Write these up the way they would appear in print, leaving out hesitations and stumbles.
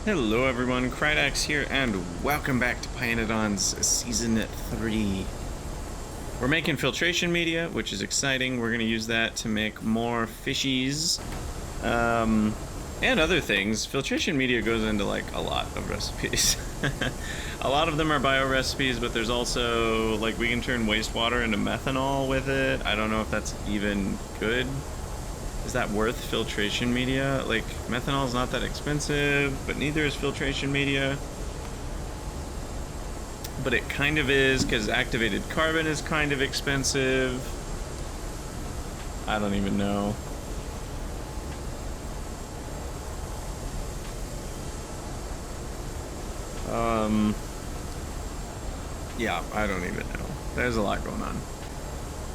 Hello everyone, Krydax here, and welcome back to pYanodon's Season 3. We're making filtration media, which is exciting. We're going to use that to make more fishies, and other things. Filtration media goes into, like, a lot of recipes. A lot of them are bio recipes, but there's also, like, we can turn wastewater into methanol with it. I don't know if that's even good. Is that worth filtration media? Like, methanol is not that expensive, but neither is filtration media. But it kind of is, because activated carbon is kind of expensive. I don't even know. Yeah, I don't even know. There's a lot going on.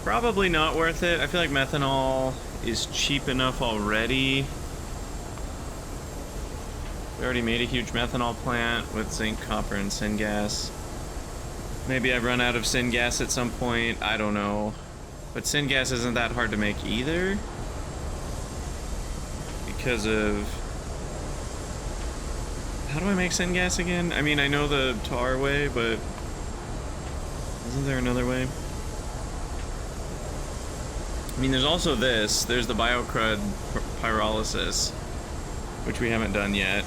Probably not worth it. I feel like methanol is cheap enough already. We already made a huge methanol plant with zinc, copper, and syngas. Maybe I've run out of syngas at some point. I don't know. But syngas isn't that hard to make either. Because of... How do I make syngas again? I mean, I know the tar way, but... Isn't there another way? I mean, there's also this. There's the biocrud pyrolysis, which we haven't done yet,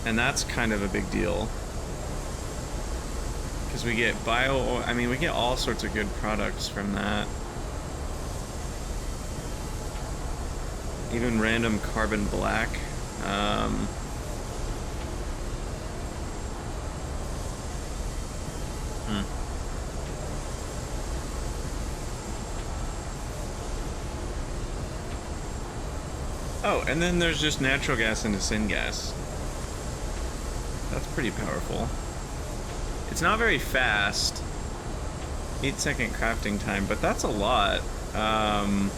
and that's kind of a big deal. Because we get I mean, we get all sorts of good products from that. Even random carbon black. Oh, and then there's just natural gas into syngas. That's pretty powerful. It's not very fast. 8-second crafting time, but that's a lot. And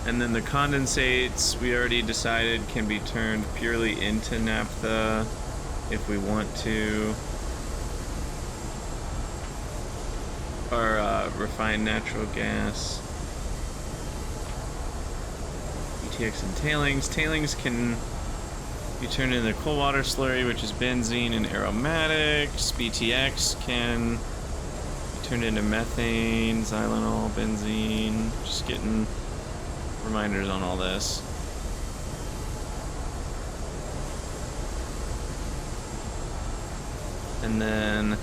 then the condensates, we already decided, can be turned purely into naphtha if we want to. Or refined natural gas. BTX and tailings. Tailings can be turned into cold water slurry, which is benzene and aromatics. BTX can be turned into methane, xylitol, benzene. Just getting reminders on all this. And then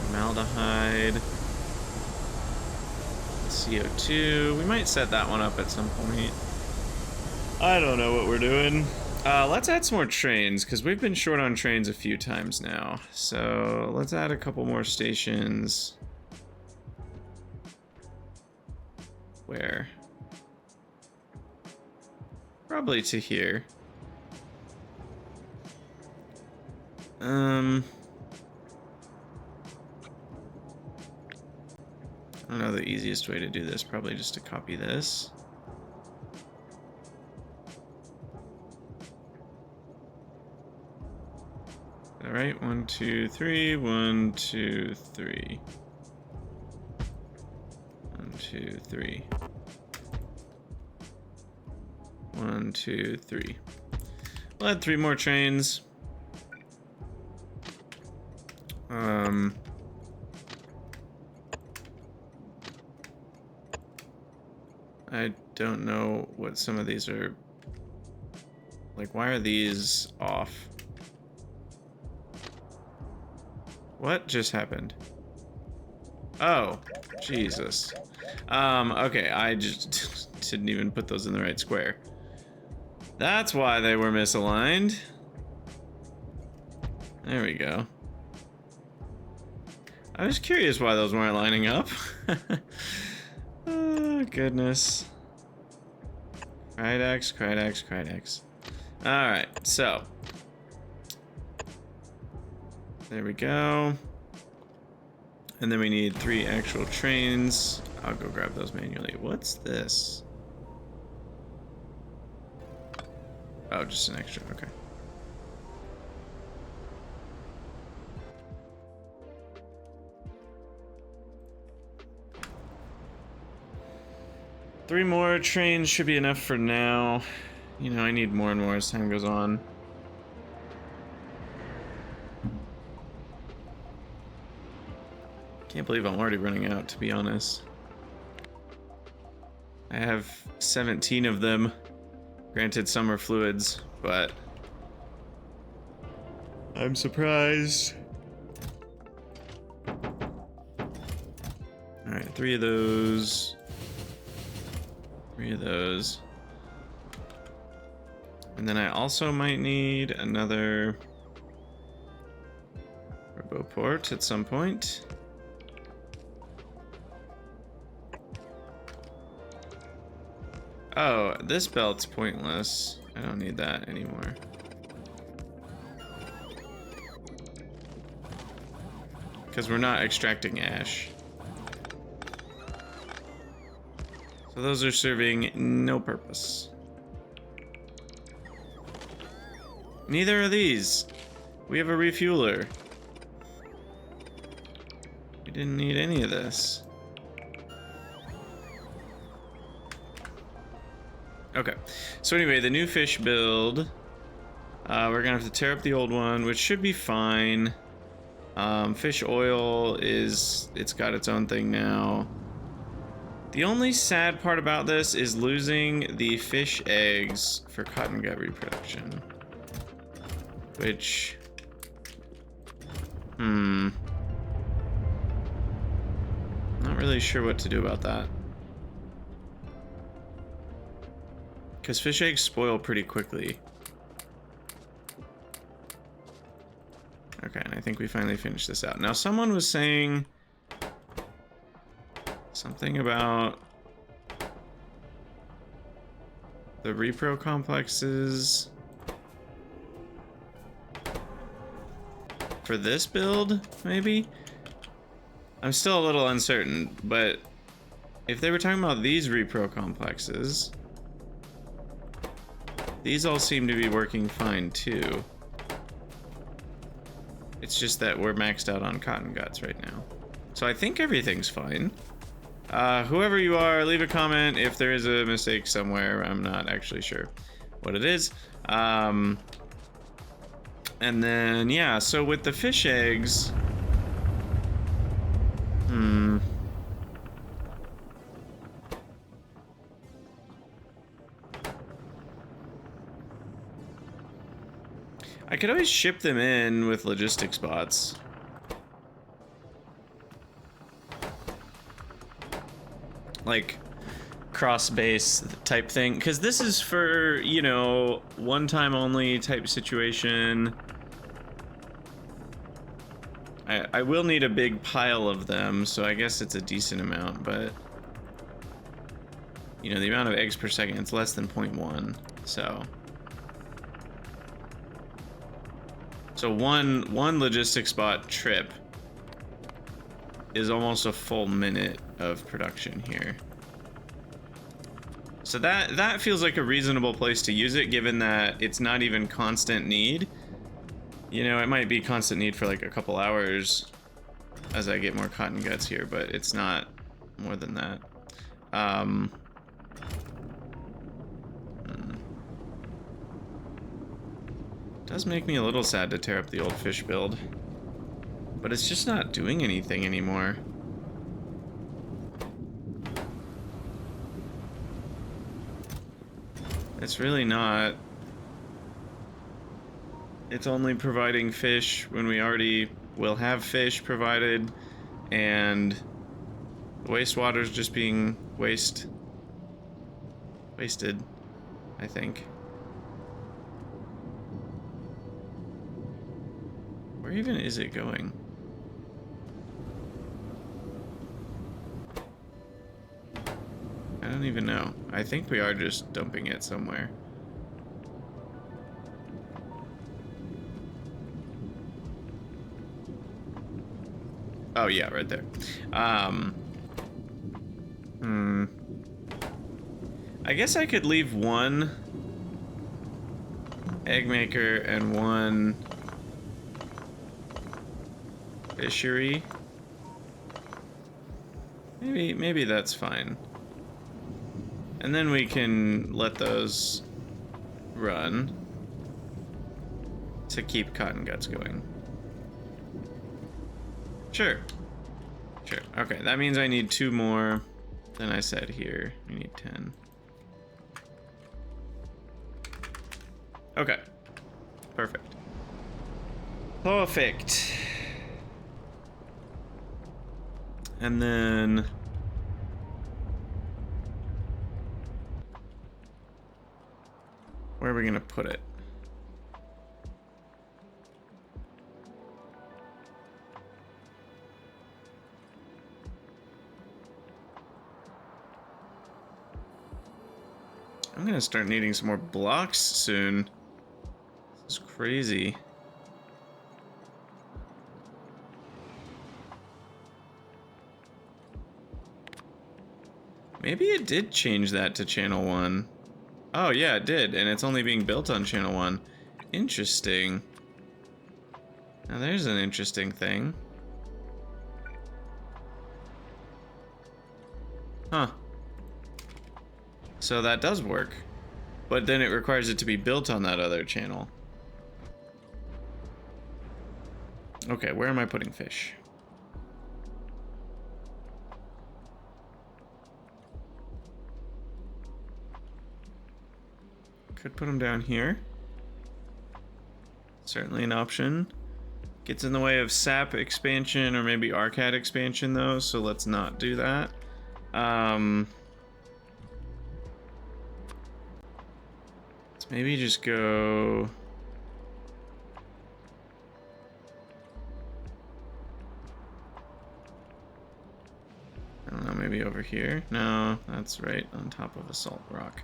formaldehyde, CO2. We might set that one up at some point. I don't know what we're doing. Let's add some more trains, because we've been short on trains a few times now. So let's add a couple more stations. Where? Probably to here. I don't know the easiest way to do this. Probably just to copy this. All right, 1, 2, 3, 1, 2, 3. 1, 2, 3. 1, 2, 3. We'll add 3 more trains. I don't know what some of these are. Like, why are these off? What just happened? Oh, Jesus. Okay, I just didn't even put those in the right square. That's why they were misaligned. There we go. I was curious why those weren't lining up. Oh, goodness. Krydax, Krydax, Krydax. Alright, so. There we go. And then we need 3 actual trains. I'll go grab those manually. What's this? Oh, just an extra, okay. 3 more trains should be enough for now. You know, I need more and more as time goes on. Can't believe I'm already running out, to be honest. I have 17 of them. Granted, some are fluids, but I'm surprised. Alright, 3 of those. 3 of those. And then I also might need another RoboPort at some point. Oh, this belt's pointless. I don't need that anymore. Because we're not extracting ash. So those are serving no purpose. Neither are these. We have a refueler. We didn't need any of this. Okay, so anyway, the new fish build, we're gonna have to tear up the old one, which should be fine. Fish oil it's got its own thing now. The only sad part about this is losing the fish eggs for cotton gut reproduction. Which, not really sure what to do about that. Because fish eggs spoil pretty quickly. Okay, and I think we finally finished this out. Now, someone was saying something about the repro complexes for this build, maybe? I'm still a little uncertain, but if they were talking about these repro complexes, these all seem to be working fine too. It's just that we're maxed out on cotton guts right now. So I think everything's fine. Whoever you are, leave a comment if there is a mistake somewhere. I'm not actually sure what it is. And then, yeah, so with the fish eggs... I could always ship them in with logistics bots. Like cross base type thing, because this is for, you know, one time only type situation. I will need a big pile of them, so I guess it's a decent amount, but you know, the amount of eggs per second, it's less than 0.1, so one logistics bot trip is almost a full minute of production here. So that feels like a reasonable place to use it, given that it's not even constant need. You know, it might be constant need for like a couple hours as I get more cotton guts here, but it's not more than that. Does make me a little sad to tear up the old fish build, but it's just not doing anything anymore. It's really not. It's only providing fish when we already will have fish provided, and the wastewater's just being wasted, I think. Where even is it going? I don't even know. I think we are just dumping it somewhere. Oh yeah, right there. I guess I could leave one egg maker and one fishery. Maybe that's fine. And then we can let those run to keep cotton guts going. Sure. Sure. Okay, that means I need 2 more than I said here. We need 10. Okay. Perfect. Perfect. And then where are we gonna put it? I'm gonna start needing some more blocks soon. This is crazy. Maybe it did change that to channel 1. Oh yeah, it did, and it's only being built on channel 1. Interesting. Now there's an interesting thing. Huh. So that does work. But then it requires it to be built on that other channel. Okay, where am I putting fish? Could put them down here. Certainly an option. Gets in the way of SAP expansion or maybe ARCAD expansion though, so let's not do that. Let's maybe just go... I don't know, maybe over here? No, that's right on top of a salt rock.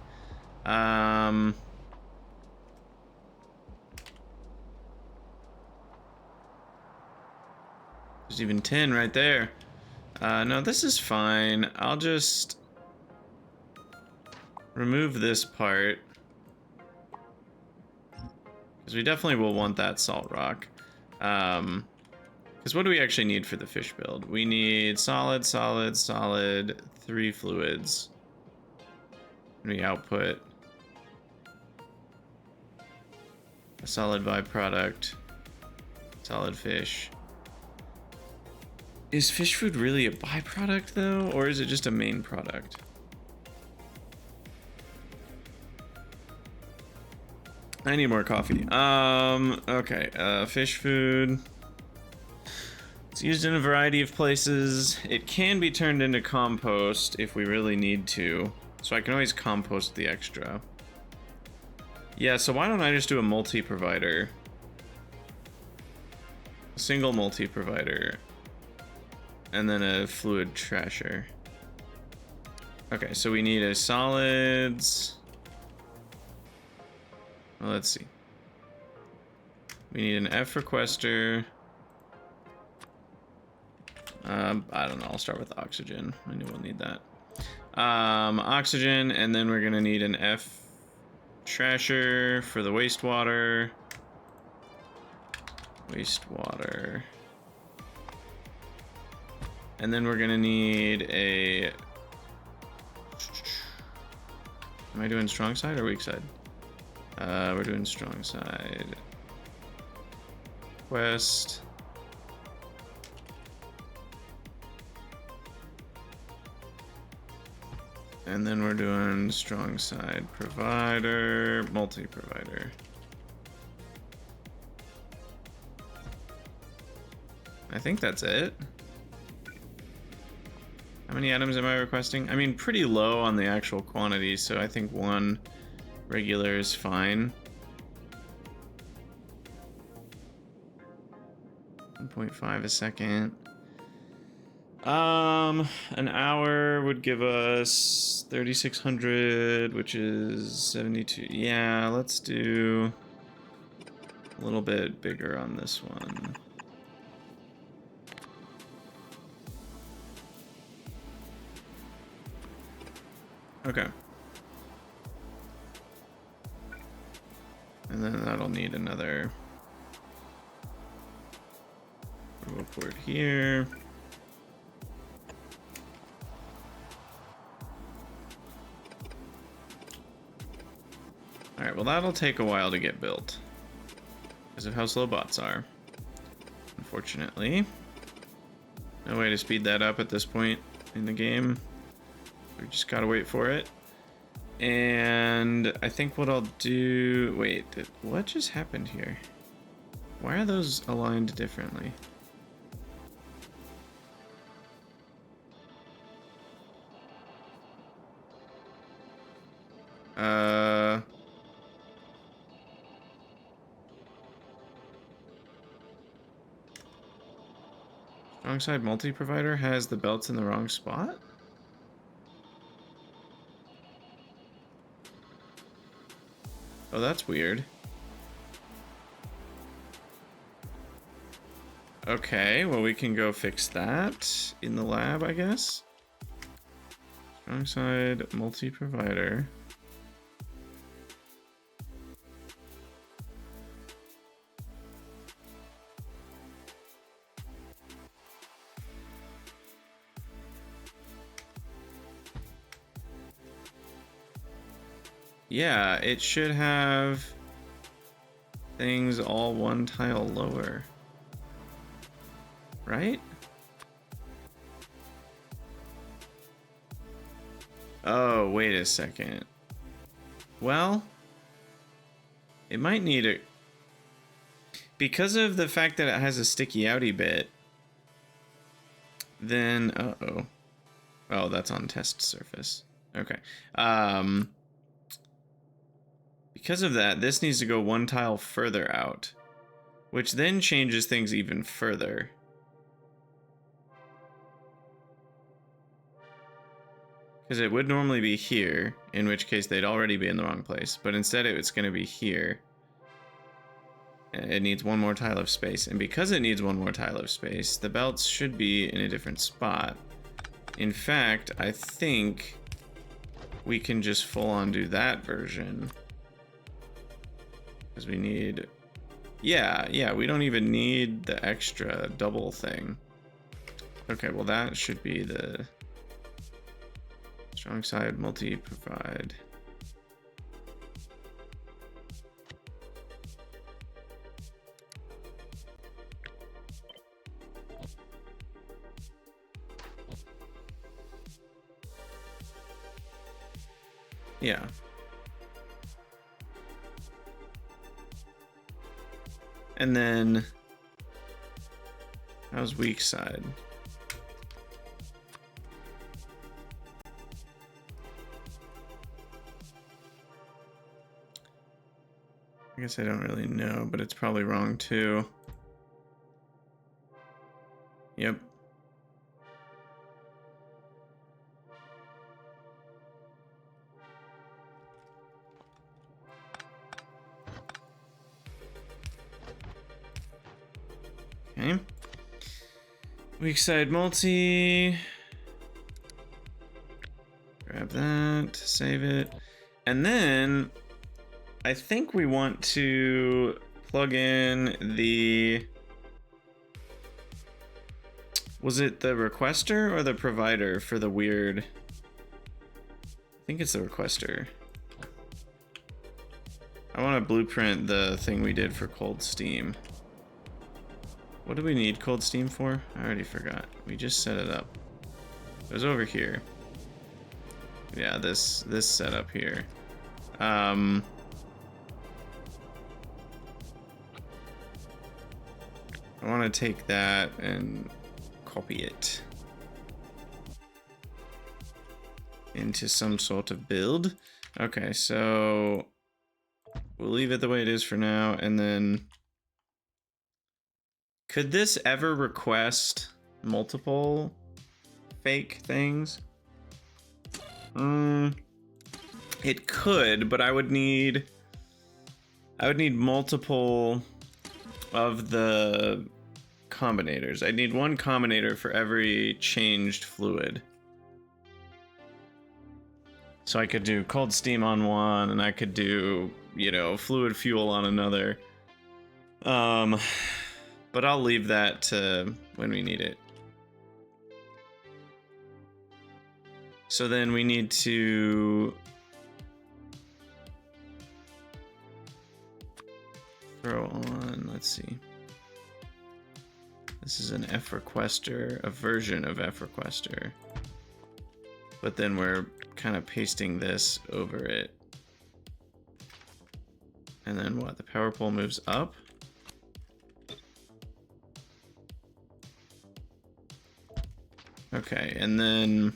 There's even 10 right there. No, this is fine. I'll just remove this part. Because we definitely will want that salt rock. Because what do we actually need for the fish build? We need solid, solid, solid, 3 fluids. And we output a solid byproduct, solid fish. Is fish food really a byproduct though, or is it just a main product? I need more coffee. Okay, fish food. It's used in a variety of places. It can be turned into compost if we really need to. So I can always compost the extra. Yeah, so why don't I just do a multi-provider? A single multi-provider. And then a fluid trasher. Okay, so we need a solids. Well, let's see. We need an F requester. I don't know, I'll start with oxygen. I knew we'll need that. Oxygen, and then we're gonna need an F trasher for the wastewater. Wastewater. And then we're gonna need a... Am I doing strong side or weak side? We're doing strong side. Quest. And then we're doing strong side provider, multi-provider. I think that's it. How many items am I requesting? I mean, pretty low on the actual quantity, so I think 1 regular is fine. 1.5 a second. An hour would give us 3,600, which is 72. Yeah, let's do a little bit bigger on this one. Okay. And then that'll need another port here. Alright, well that'll take a while to get built. Because of how slow bots are. Unfortunately. No way to speed that up at this point in the game. We just gotta wait for it. And I think what I'll do... Wait, what just happened here? Why are those aligned differently? Strong side multi-provider has the belts in the wrong spot? Oh, that's weird. Okay, well we can go fix that in the lab, I guess. Strong side multi-provider. Yeah, it should have things all one tile lower. Right? Oh, wait a second. Well, it might need a... Because of the fact that it has a sticky outy bit, then... Uh-oh. Oh, that's on test surface. Okay. Because of that, this needs to go one tile further out, which then changes things even further. Because it would normally be here, in which case they'd already be in the wrong place, but instead it's going to be here. It needs one more tile of space, and because it needs one more tile of space, the belts should be in a different spot. In fact, I think we can just full on do that version. Because we need... Yeah, we don't even need the extra double thing. Okay, well that should be the... Strong side multi-provide. Yeah. And then how's weak side? I guess I don't really know, but it's probably wrong too. Yep. Okay. Weak side multi. Grab that, save it. And then I think we want to plug in the... Was it the requester or the provider for the weird... I think it's the requester. I want to blueprint the thing we did for cold steam. What do we need cold steam for? I already forgot. We just set it up. It was over here. Yeah, this setup here. I want to take that and copy it into some sort of build. Okay, so we'll leave it the way it is for now, and then could this ever request multiple fake things? It could, but I would need multiple of the combinators. I need one combinator for every changed fluid. So I could do cold steam on one, and I could do, you know, fluid fuel on another. But I'll leave that to when we need it. So then we need to throw on, let's see. This is an F requester, a version of F requester. But then we're kind of pasting this over it. And then what? The power pole moves up? Okay, and then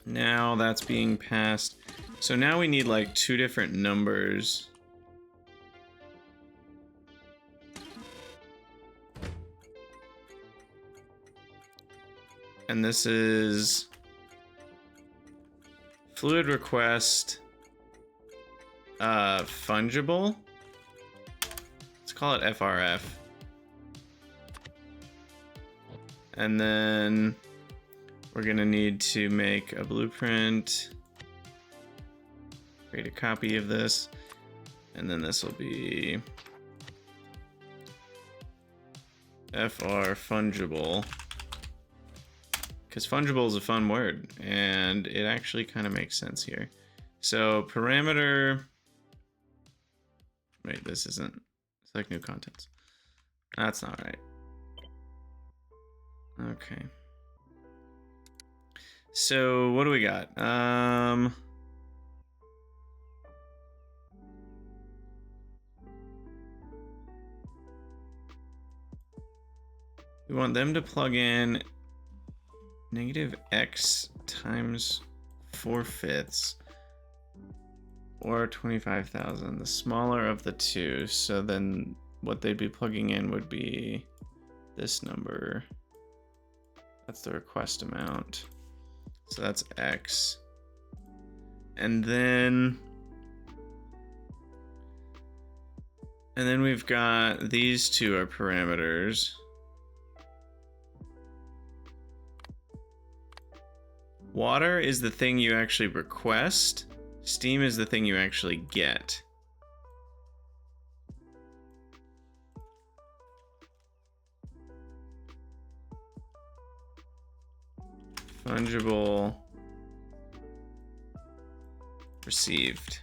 now that's being passed. So now we need like 2 different numbers. And this is fluid request fungible. Let's call it FRF. And then we're gonna need to make a blueprint, create a copy of this, and then this will be FR fungible. Because fungible is a fun word, and it actually kind of makes sense here. So parameter, wait, this isn't, select new contents. That's not right. Okay. So what do we got? We want them to plug in -x times 4/5 or 25,000, the smaller of the two. So then what they'd be plugging in would be this number. That's the request amount. So that's X. And then we've got these two are parameters. Water is the thing you actually request. Steam is the thing you actually get. Fungible received.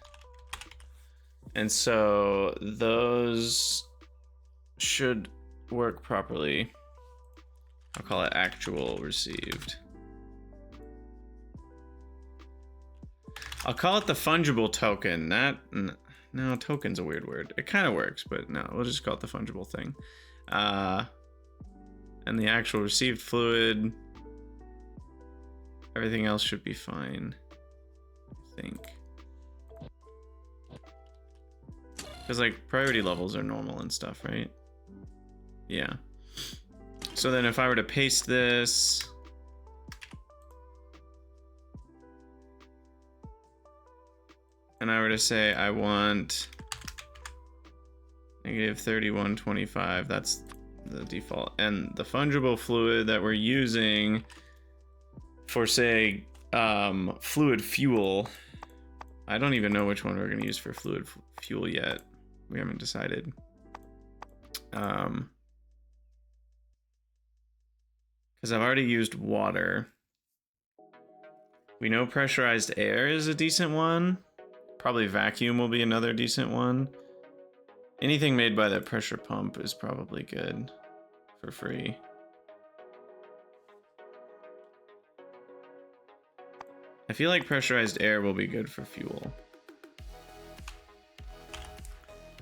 And so those should work properly. I'll call it actual received. I'll call it the fungible token. No, token's a weird word. It kind of works, but no, we'll just call it the fungible thing. And the actual received fluid, everything else should be fine, I think. Because like priority levels are normal and stuff, right? Yeah. So then if I were to paste this, and I were to say I want -3125, that's the default. And the fungible fluid that we're using for, say, fluid fuel, I don't even know which one we're gonna use for fluid fuel yet. We haven't decided. Because I've already used water. We know pressurized air is a decent one. Probably vacuum will be another decent one. Anything made by that pressure pump is probably good for free. I feel like pressurized air will be good for fuel.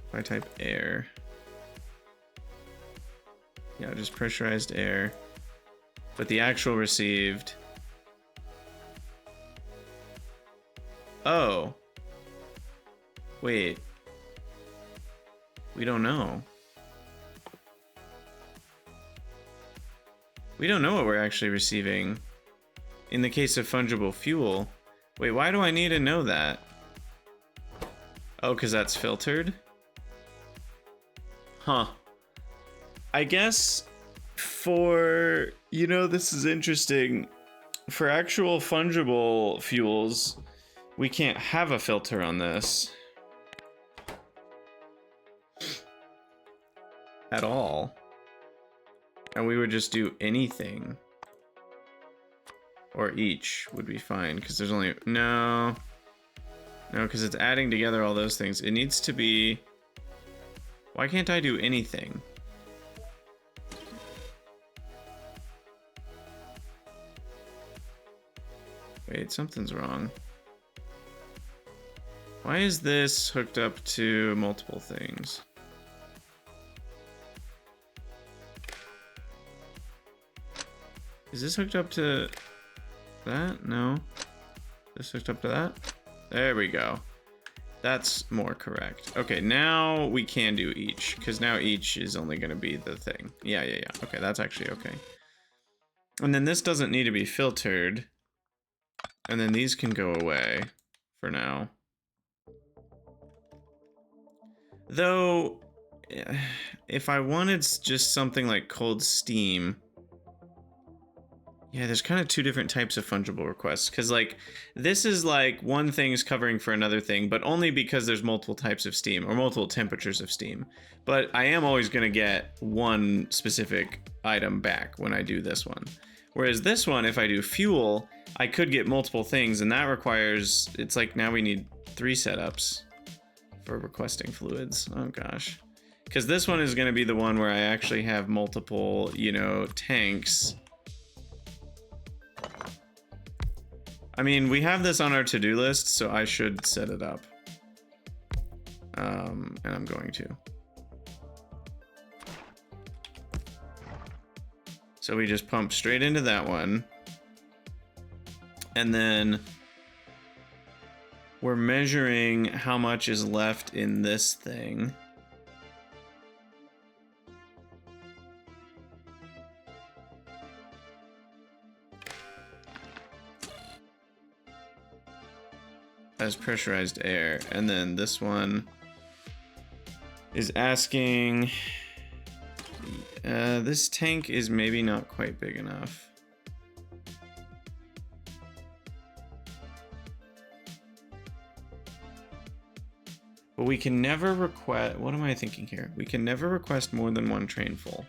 If I type air. Yeah, just pressurized air. But the actual received. Oh. Wait. We don't know. We don't know what we're actually receiving in the case of fungible fuel. Wait, why do I need to know that? Oh, because that's filtered? Huh. I guess for, you know, this is interesting. For actual fungible fuels, we can't have a filter on this. At all. And we would just do anything. Or each would be fine, because there's only... No, because it's adding together all those things. It needs to be Why can't I do anything? Wait, something's wrong. Why is this hooked up to multiple things? Is this hooked up to that? No. This hooked up to that? There we go. That's more correct. Okay, now we can do each, because now each is only going to be the thing. Yeah. Okay, that's actually okay. And then this doesn't need to be filtered. And then these can go away for now. Though, if I wanted just something like cold steam... Yeah, there's kind of two different types of fungible requests, because like this is like one thing's covering for another thing, but only because there's multiple types of steam or multiple temperatures of steam. But I am always going to get one specific item back when I do this one. Whereas this one, if I do fuel, I could get multiple things, and that requires, it's like now we need 3 setups for requesting fluids. Oh gosh. Because this one is going to be the one where I actually have multiple, you know, tanks. I mean, we have this on our to-do list, so I should set it up. And I'm going to. So we just pump straight into that one. And then we're measuring how much is left in this thing. As pressurized air, and then this one is asking, this tank is maybe not quite big enough. But we can never request, what am I thinking here? We can never request more than 1 train full.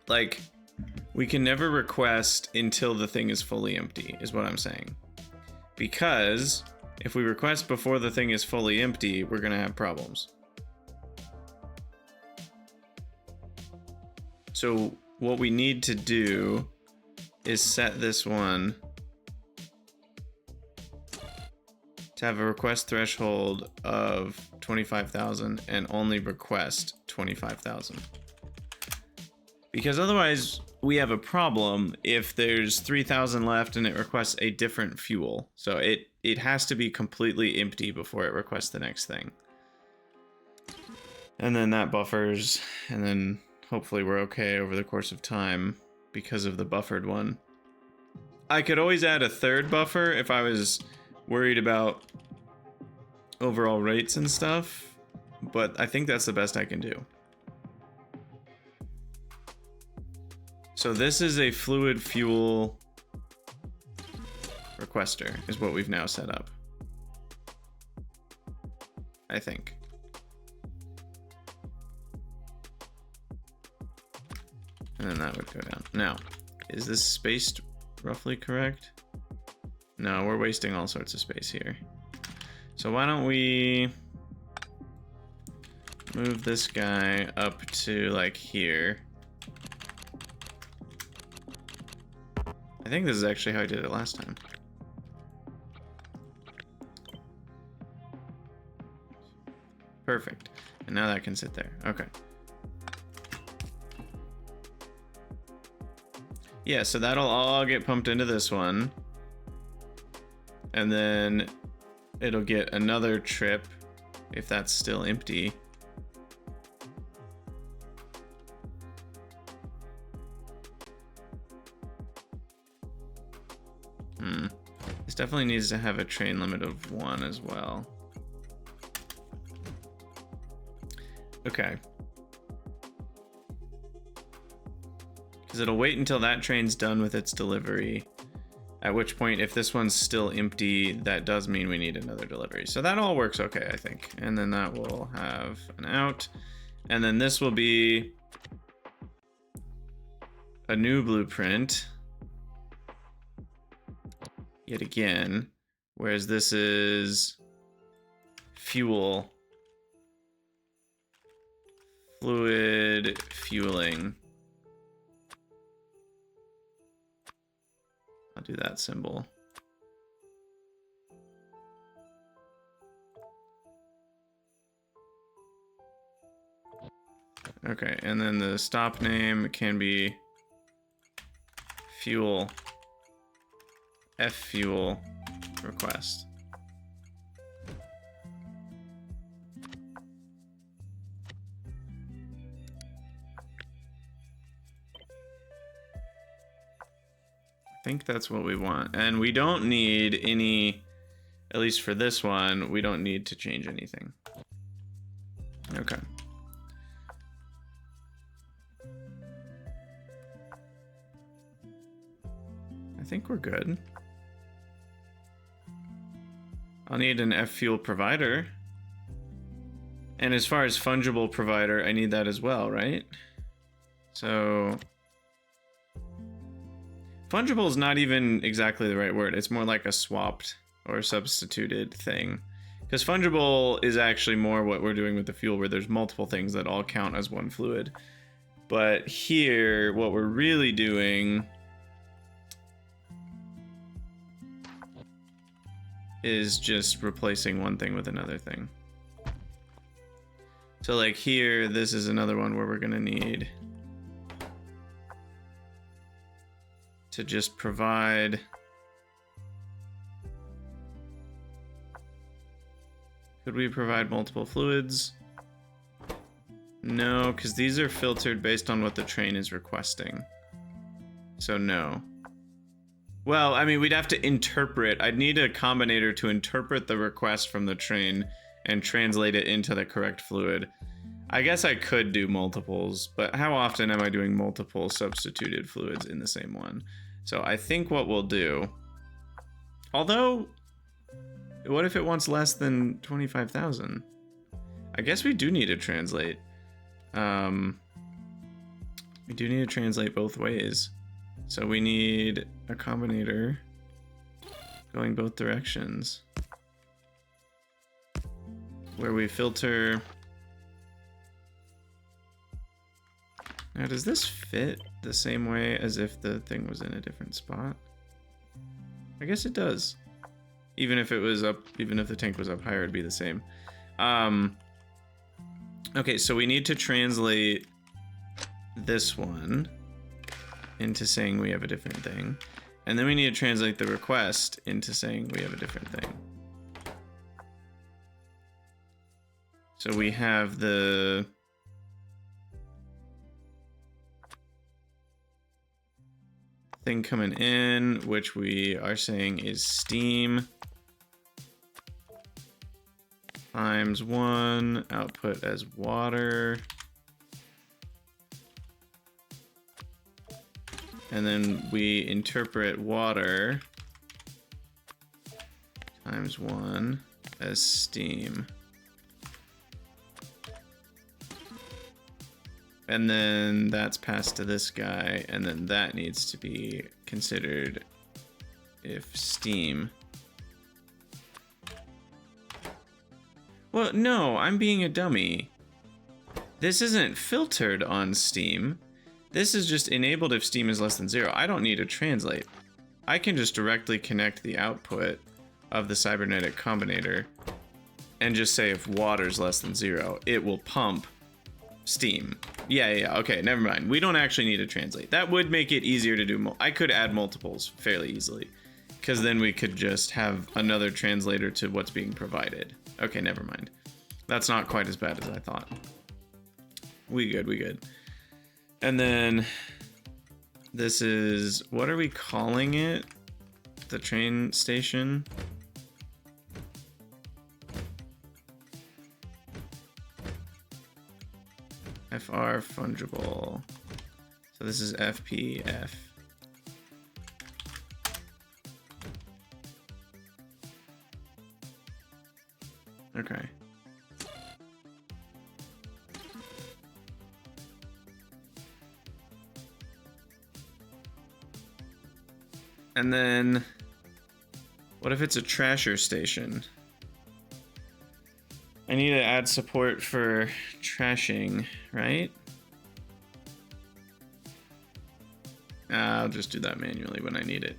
Like, we can never request until the thing is fully empty, is what I'm saying. Because if we request before the thing is fully empty, we're gonna have problems. So what we need to do is set this one to have a request threshold of 25,000 and only request 25,000. Because otherwise we have a problem if there's 3,000 left and it requests a different fuel. So it has to be completely empty before it requests the next thing. And then that buffers, and then hopefully we're okay over the course of time because of the buffered one. I could always add a 3rd buffer if I was worried about overall rates and stuff, but I think that's the best I can do. So this is a fluid fuel requester, is what we've now set up. I think. And then that would go down. Now, is this spaced roughly correct? No, we're wasting all sorts of space here. So why don't we move this guy up to like here. I think this is actually how I did it last time. Perfect. And now that can sit there. Okay. Yeah, so that'll all get pumped into this one. And then it'll get another trip if that's still empty. This definitely needs to have a train limit of 1 as well. Okay. Because it'll wait until that train's done with its delivery. At which point, if this one's still empty, that does mean we need another delivery. So that all works okay, I think. And then that will have an out. And then this will be a new blueprint. Yet again. Whereas this is fuel. Fluid fueling. I'll do that symbol. Okay, and then the stop name can be fuel, F fuel request. I think that's what we want. And we don't need any, at least for this one, we don't need to change anything. Okay. I think we're good. I'll need an F fuel provider. And as far as fungible provider, I need that as well, right? So fungible is not even exactly the right word. It's more like a swapped or substituted thing. Because fungible is actually more what we're doing with the fuel, where there's multiple things that all count as one fluid. But here, what we're really doing is just replacing one thing with another thing. So like here, this is another one where we're gonna need to just provide could we provide multiple fluids? No, because these are filtered based on what the train is requesting. So no. Well, I mean, we'd have to interpret. I'd need a combinator to interpret the request from the train and translate it into the correct fluid. I guess I could do multiples, but how often am I doing multiple substituted fluids in the same one? So I think what we'll do, although, what if it wants less than 25,000? I guess we do need to translate. We do need to translate both ways. So we need a combinator going both directions, where we filter. Now, does this fit the same way as if the thing was in a different spot? I guess it does. Even if it was up, even if the tank was up higher, it'd be the same. Okay, so we need to translate this one into saying we have a different thing. And then we need to translate the request into saying we have a different thing. So we have the thing coming in, which we are saying is steam times 1, output as water. And then we interpret water times 1 as steam. And then that's passed to this guy, and then that needs to be considered if steam. Well, no, I'm being a dummy. This isn't filtered on steam. This is just enabled if steam is less than 0. I don't need to translate. I can just directly connect the output of the cybernetic combinator and just say if water's less than 0, it will pump steam. Yeah, okay, never mind. We don't actually need to translate. That would make it easier to do. I could add multiples fairly easily, because then we could just have another translator to what's being provided. Okay, never mind. That's not quite as bad as I thought. We good. And then this is, what are we calling it? The train station? FR fungible. So this is FPF. Okay. And then, what if it's a trasher station? I need to add support for trashing, right? I'll just do that manually when I need it.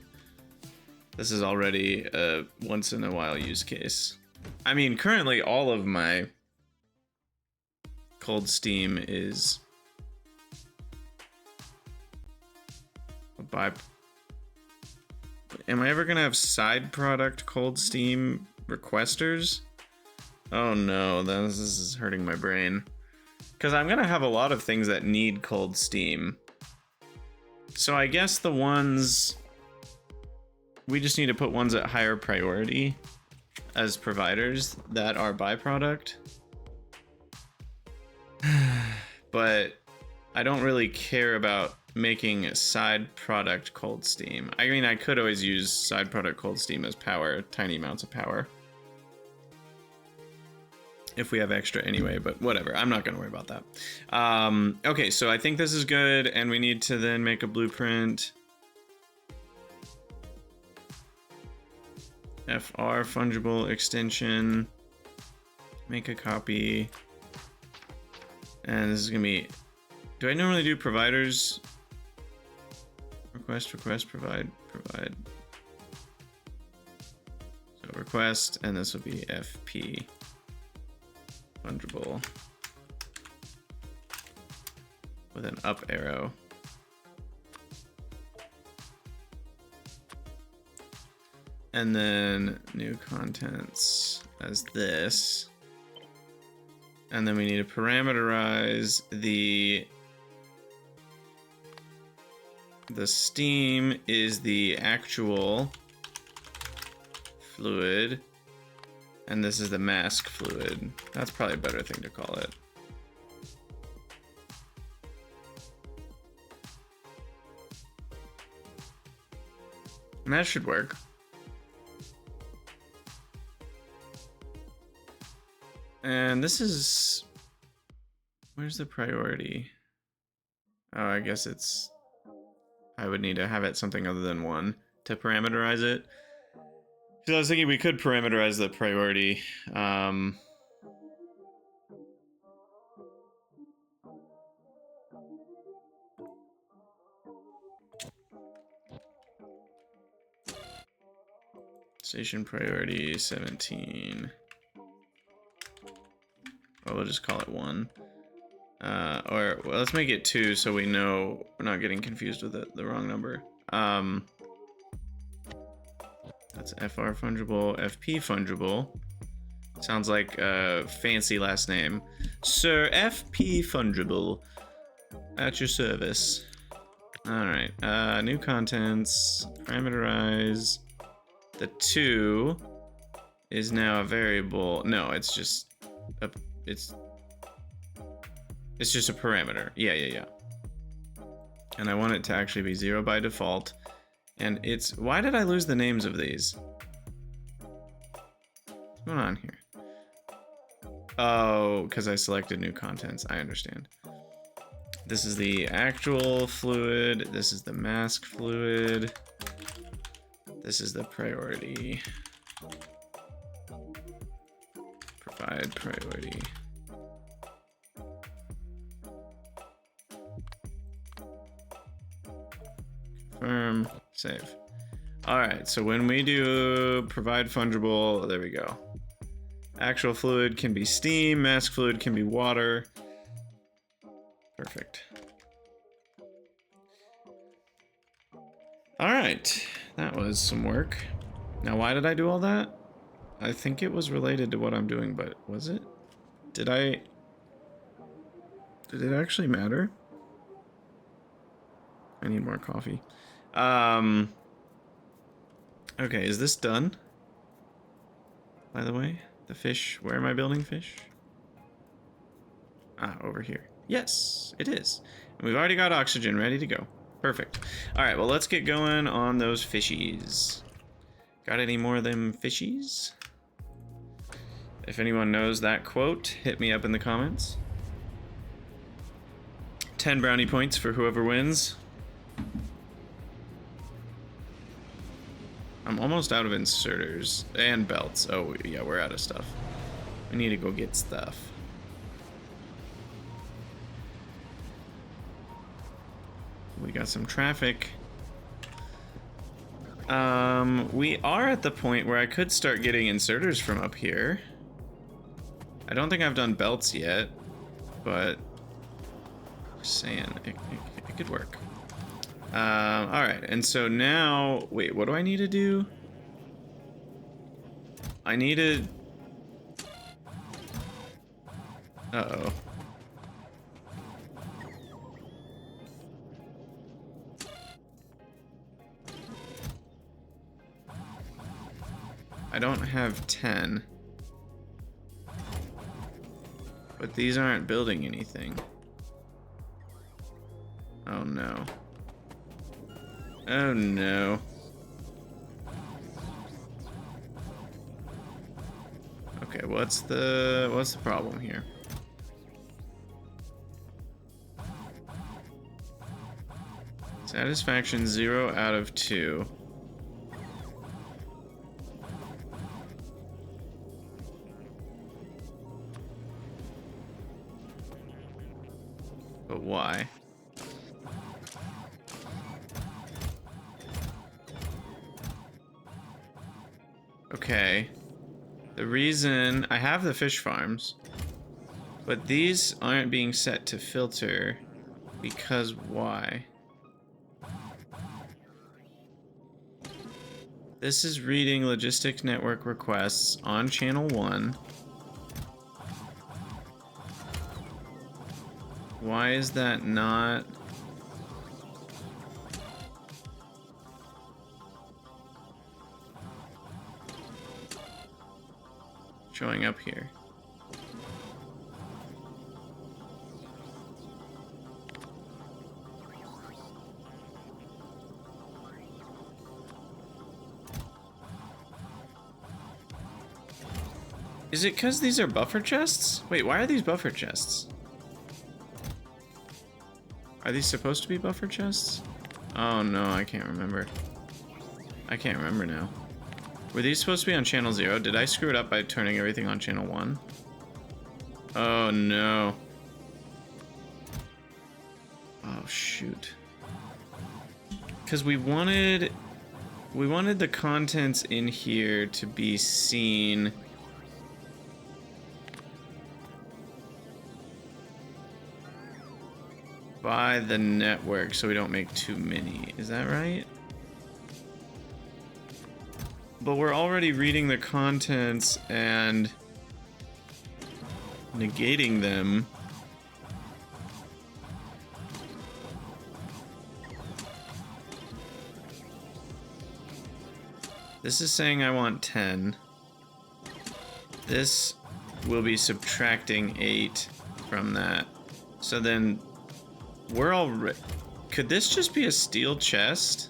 This is already a once in a while use case. I mean, currently all of my cold steam is a by. Am I ever gonna have side product cold steam requesters? Oh no, this is hurting my brain. Because I'm gonna have a lot of things that need cold steam. So I guess the ones... we just need to put ones at higher priority as providers that are byproduct. But I don't really care about making a side product cold steam. I mean, I could always use side product cold steam as power, tiny amounts of power. If we have extra anyway, but whatever. I'm not going to worry about that. Okay, so I think this is good, and we need to then make a blueprint. FR fungible extension. Make a copy. And this is going to be... do I normally do providers? Request, provide. So request, and this will be FP. Fungible with an up arrow. And then new contents as this. And then we need to parameterize the steam is the actual fluid. And this is the mask fluid. That's probably a better thing to call it. And that should work. And this is... where's the priority? Oh, I guess it's... I would need to have it something other than 1 to parameterize it. So I was thinking we could parameterize the priority. Station priority 17. Well, we'll just call it 1. Or well, let's make it 2 so we know we're not getting confused with the wrong number. That's FR fungible, FP fungible. Sounds like a fancy last name. Sir FP fungible. At your service. Alright, new contents. Parameterize. The 2 is now a variable. No, it's just a, it's just a parameter. Yeah. And I want it to actually be 0 by default. And it's... why did I lose the names of these? What's going on here? Oh, because I selected new contents. I understand. This is the actual fluid. This is the mask fluid. This is the priority. Provide priority. Confirm. Save. Alright, so when we do provide fungible, there we go. Actual fluid can be steam, mask fluid can be water. Perfect. Alright, that was some work. Now why did I do all that? I think it was related to what I'm doing, but was it? Did it actually matter? I need more coffee. Okay, is this done? By the way, the fish, where am I building fish? Ah, over here. Yes, it is. And we've already got oxygen ready to go. Perfect. All right, well, let's get going on those fishies. Got any more of them fishies? If anyone knows that quote, hit me up in the comments. 10 brownie points for whoever wins. I'm almost out of inserters and belts. Oh, yeah, we're out of stuff. We need to go get stuff. We got some traffic. We are at the point where I could start getting inserters from up here. I don't think I've done belts yet, but just saying, it could work. Alright, and so now, wait, what do I need to do? I needed... Uh-oh. I don't have 10. But these aren't building anything. Oh no. Oh no. Okay, what's the problem here? Satisfaction 0 out of 2. But why? Okay. The reason I have the fish farms, but these aren't being set to filter because why? This is reading logistics network requests on channel 1. Why is that not? Showing up here? Is it because these are buffer chests? Wait, why are these buffer chests? Are these supposed to be buffer chests? Oh no, I can't remember. I can't remember now. Were these supposed to be on channel 0? Did I screw it up by turning everything on channel 1? Oh no. Oh shoot. Because we wanted the contents in here to be seen by the network so we don't make too many. Is that right? But we're already reading the contents and negating them. This is saying I want 10. This will be subtracting 8 from that. So then we're already... Could this just be a steel chest?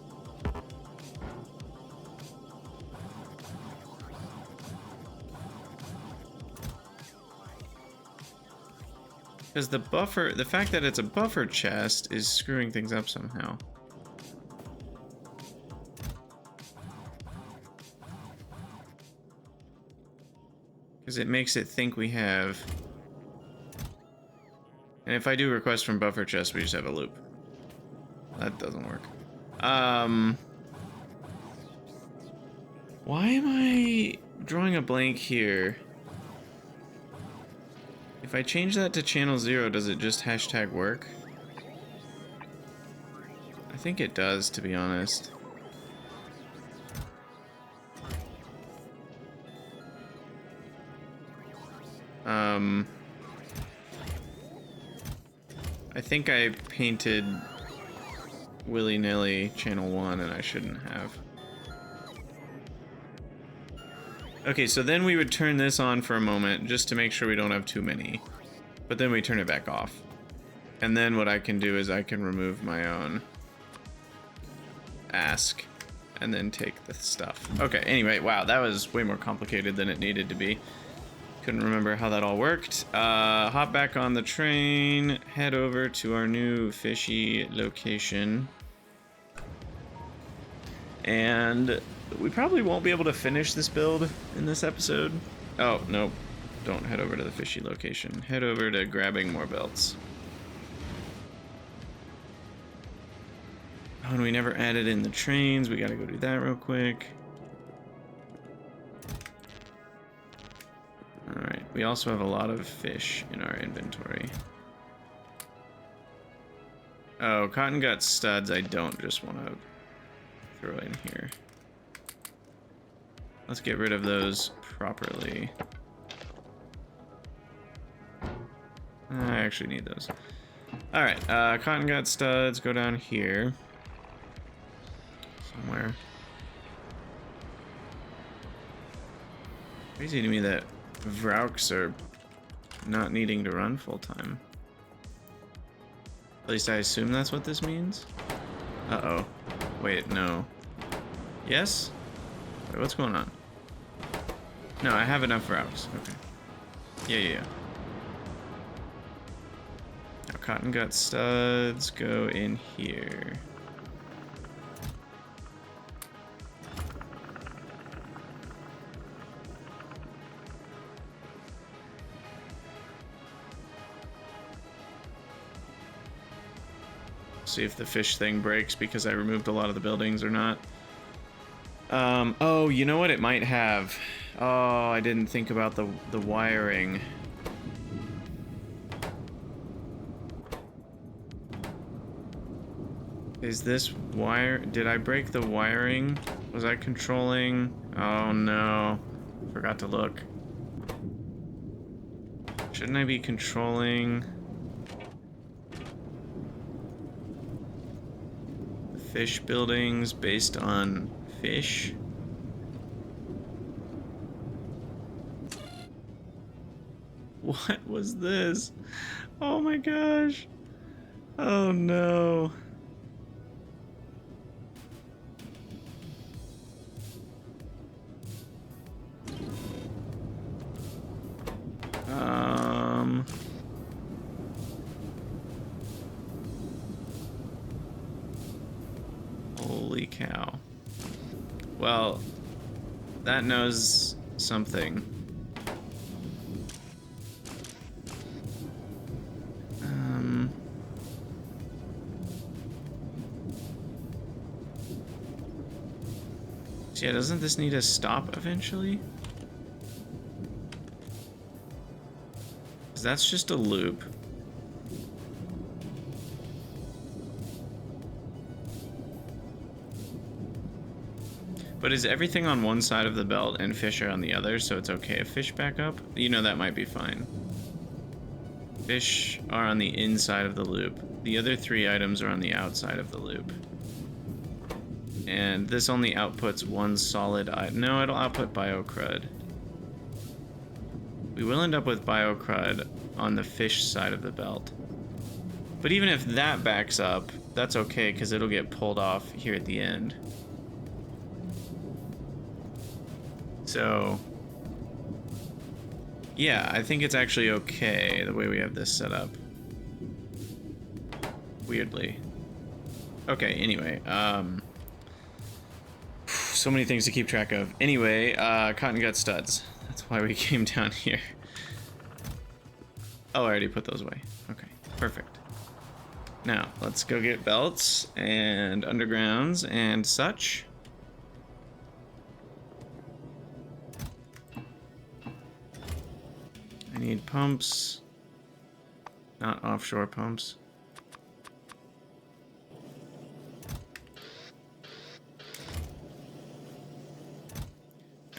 Because the fact that it's a buffer chest is screwing things up somehow. Because it makes it think we have... And if I do request from buffer chest, we just have a loop. That doesn't work. Why am I drawing a blank here? If I change that to channel 0, does it just hashtag work? I think it does, to be honest. I think I painted willy-nilly channel 1 and I shouldn't have. Okay, so then we would turn this on for a moment just to make sure we don't have too many. But then we turn it back off. And then what I can do is I can remove my own ask and then take the stuff. Okay, anyway, wow, that was way more complicated than it needed to be. Couldn't remember how that all worked. Hop back on the train, head over to our new fishy location. And we probably won't be able to finish this build in this episode. Oh, nope. don't head over to the fishy location. Head over to grabbing more belts. Oh, and we never added in the trains. We gotta go do that real quick. Alright, we also have a lot of fish in our inventory. Oh, cotton gut studs I don't just want to throw in here. Let's get rid of those properly. I actually need those. Alright, cotton gut studs go down here. Somewhere. Crazy to me that Vrauks are not needing to run full time. At least I assume that's what this means. Uh-oh. Wait, no. Yes? Wait, what's going on? No, I have enough Vrauks. Okay. Yeah. Now cotton gut studs go in here. See if the fish thing breaks because I removed a lot of the buildings or not. Oh, you know what it might have? Oh, I didn't think about the wiring. Is this wire? Did I break the wiring? Was I controlling? Oh no. Forgot to look. Shouldn't I be controlling fish buildings based on fish? What was this? Oh my gosh. Oh no. Holy cow. Well, that knows something. So yeah, doesn't this need to stop eventually? 'Cause that's just a loop. But is everything on one side of the belt and fish are on the other, so it's okay if fish back up? You know, that might be fine. Fish are on the inside of the loop. The other 3 items are on the outside of the loop. And this only outputs one solid item. No, it'll output biocrud. We will end up with biocrud on the fish side of the belt. But even if that backs up, that's okay, because it'll get pulled off here at the end. So, yeah, I think it's actually okay the way we have this set up. Weirdly. Okay, anyway, so many things to keep track of. Anyway, cotton gut studs. That's why we came down here. Oh, I already put those away. Okay, perfect. Now, let's go get belts and undergrounds and such. I need pumps, not offshore pumps.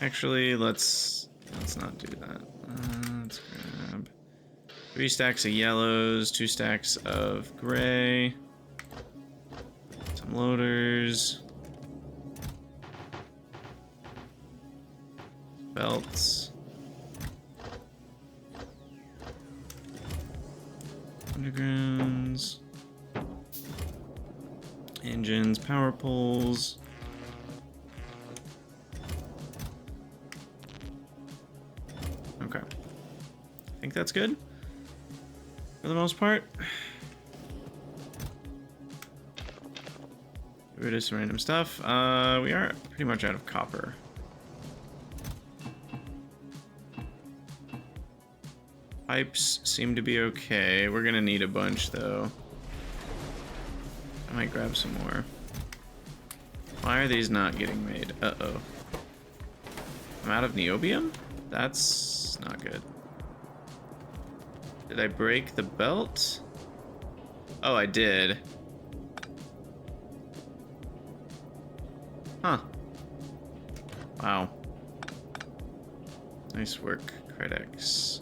Actually, let's not do that. Let's grab 3 stacks of yellows, 2 stacks of gray, some loaders, belts, undergrounds, engines, power poles. Okay. I think that's good for the most part. Get rid of some random stuff. We are pretty much out of copper. Pipes seem to be okay. We're gonna need a bunch though. I might grab some more. Why are these not getting made? Uh-oh. I'm out of niobium? That's not good. Did I break the belt? Oh, I did. Huh. Wow. Nice work, Critex.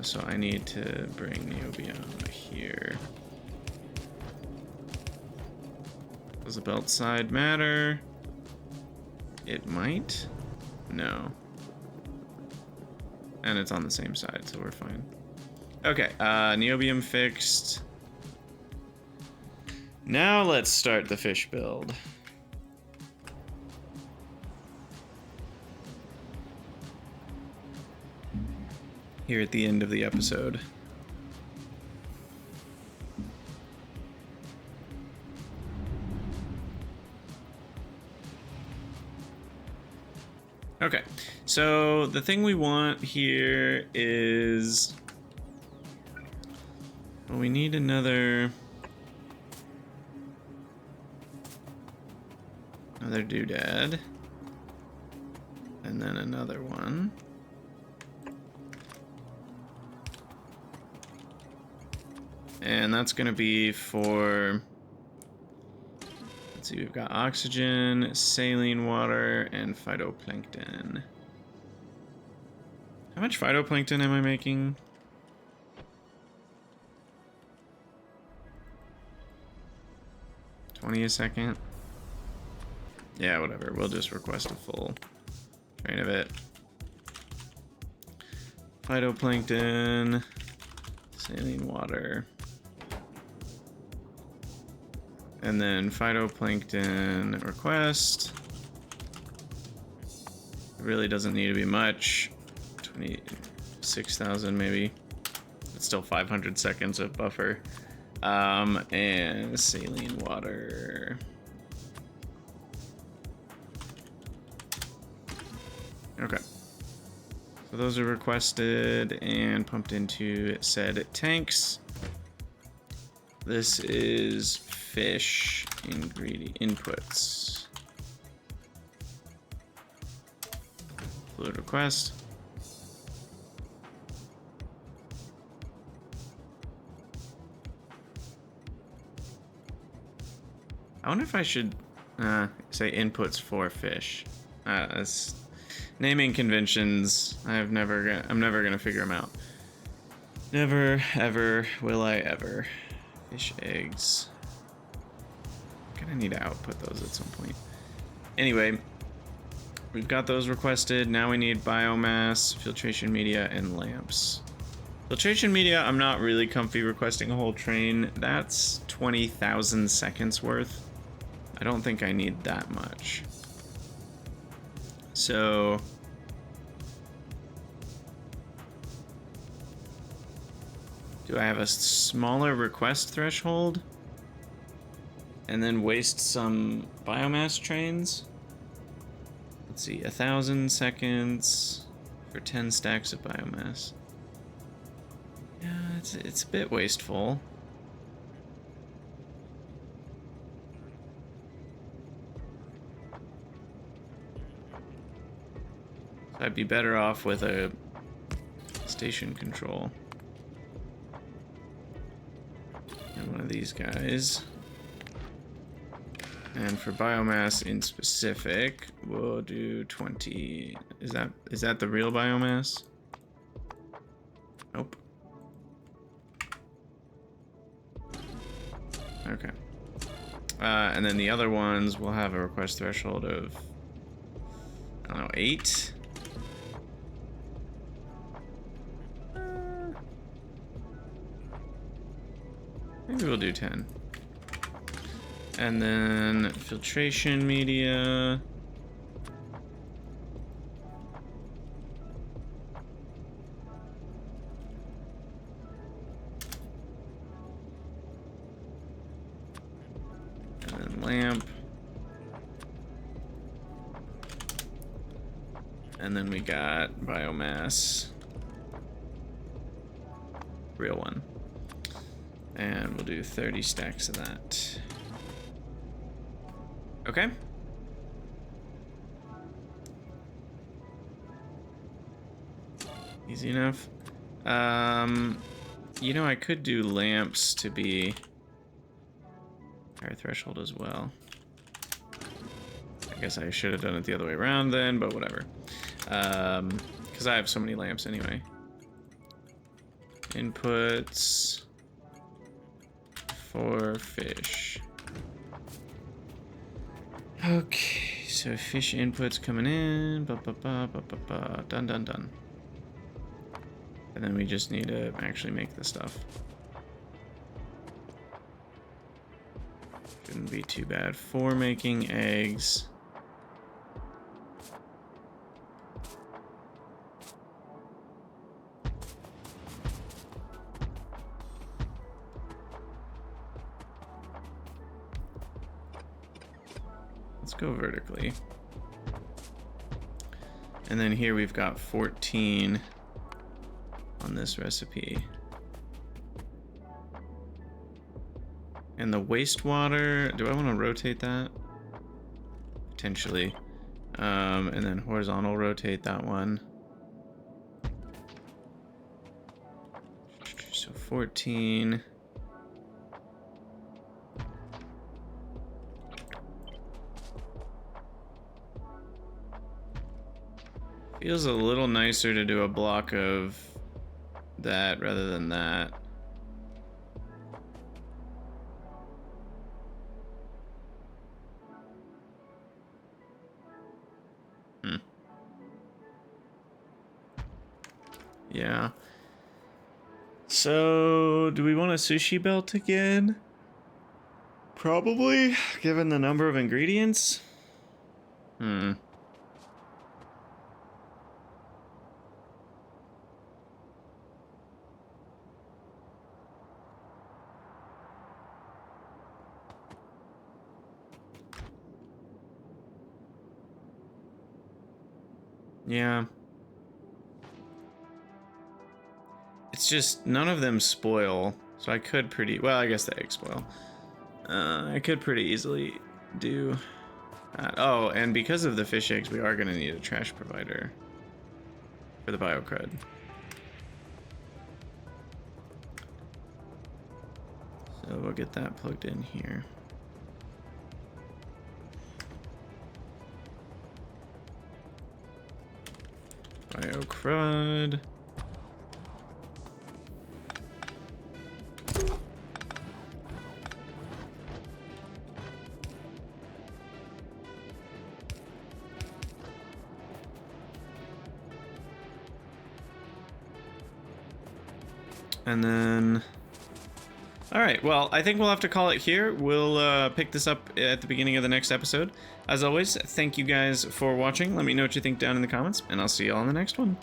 So I need to bring niobium here. Does the belt side matter? It might? No. And it's on the same side, so we're fine. Okay, niobium fixed. Now let's start the fish build. Here at the end of the episode. Okay, so the thing we want here is, well, we need another doodad, and then another one. And that's gonna be for, let's see, we've got oxygen, saline water, and phytoplankton. How much phytoplankton am I making? $20 a second? Yeah, whatever. We'll just request a full train of it. Phytoplankton, saline water. And then phytoplankton request. It really doesn't need to be much. 26,000 maybe. It's still 500 seconds of buffer. And saline water. Okay. So those are requested and pumped into said tanks. This is fish ingredient inputs. Fluid request. I wonder if I should say inputs for fish. That's naming conventions. I'm never gonna figure them out. Never ever will I ever. Fish eggs. Gonna need to output those at some point. Anyway, we've got those requested. Now we need biomass, filtration media, and lamps. Filtration media, I'm not really comfy requesting a whole train. That's 20,000 seconds worth. I don't think I need that much. So do I have a smaller request threshold and then waste some biomass trains? Let's see, 1,000 seconds for 10 stacks of biomass. Yeah, it's a bit wasteful. So I'd be better off with a station control. And one of these guys. And for biomass in specific, we'll do 20. Is that the real biomass? Nope. Okay. And then the other ones will have a request threshold of, I don't know, 8. Maybe we'll do 10. And then filtration media. And then lamp. And then we got biomass. real one. And we'll do 30 stacks of that. Okay. Easy enough. You know, I could do lamps to be higher threshold as well. I guess I should have done it the other way around then, but whatever. Because I have so many lamps anyway. Inputs for fish. Okay, so fish inputs coming in. Done, done, done. And then we just need to actually make the stuff. Shouldn't be too bad for making eggs. Let's go vertically. And then here we've got 14 on this recipe. And the wastewater, do I want to rotate that? Potentially. And then horizontal rotate that one. So 14. Feels a little nicer to do a block of that rather than that. Yeah. So, do we want a sushi belt again? Probably, given the number of ingredients. Yeah. It's just none of them spoil, so I could pretty well. I guess the eggs spoil. I could pretty easily do that. Oh, and because of the fish eggs, we are going to need a trash provider for the biocrud. So we'll get that plugged in here. Biocrud. And then, all right, well, I think we'll have to call it here. We'll pick this up at the beginning of the next episode. As always, thank you guys for watching. Let me know what you think down in the comments, and I'll see you all in the next one.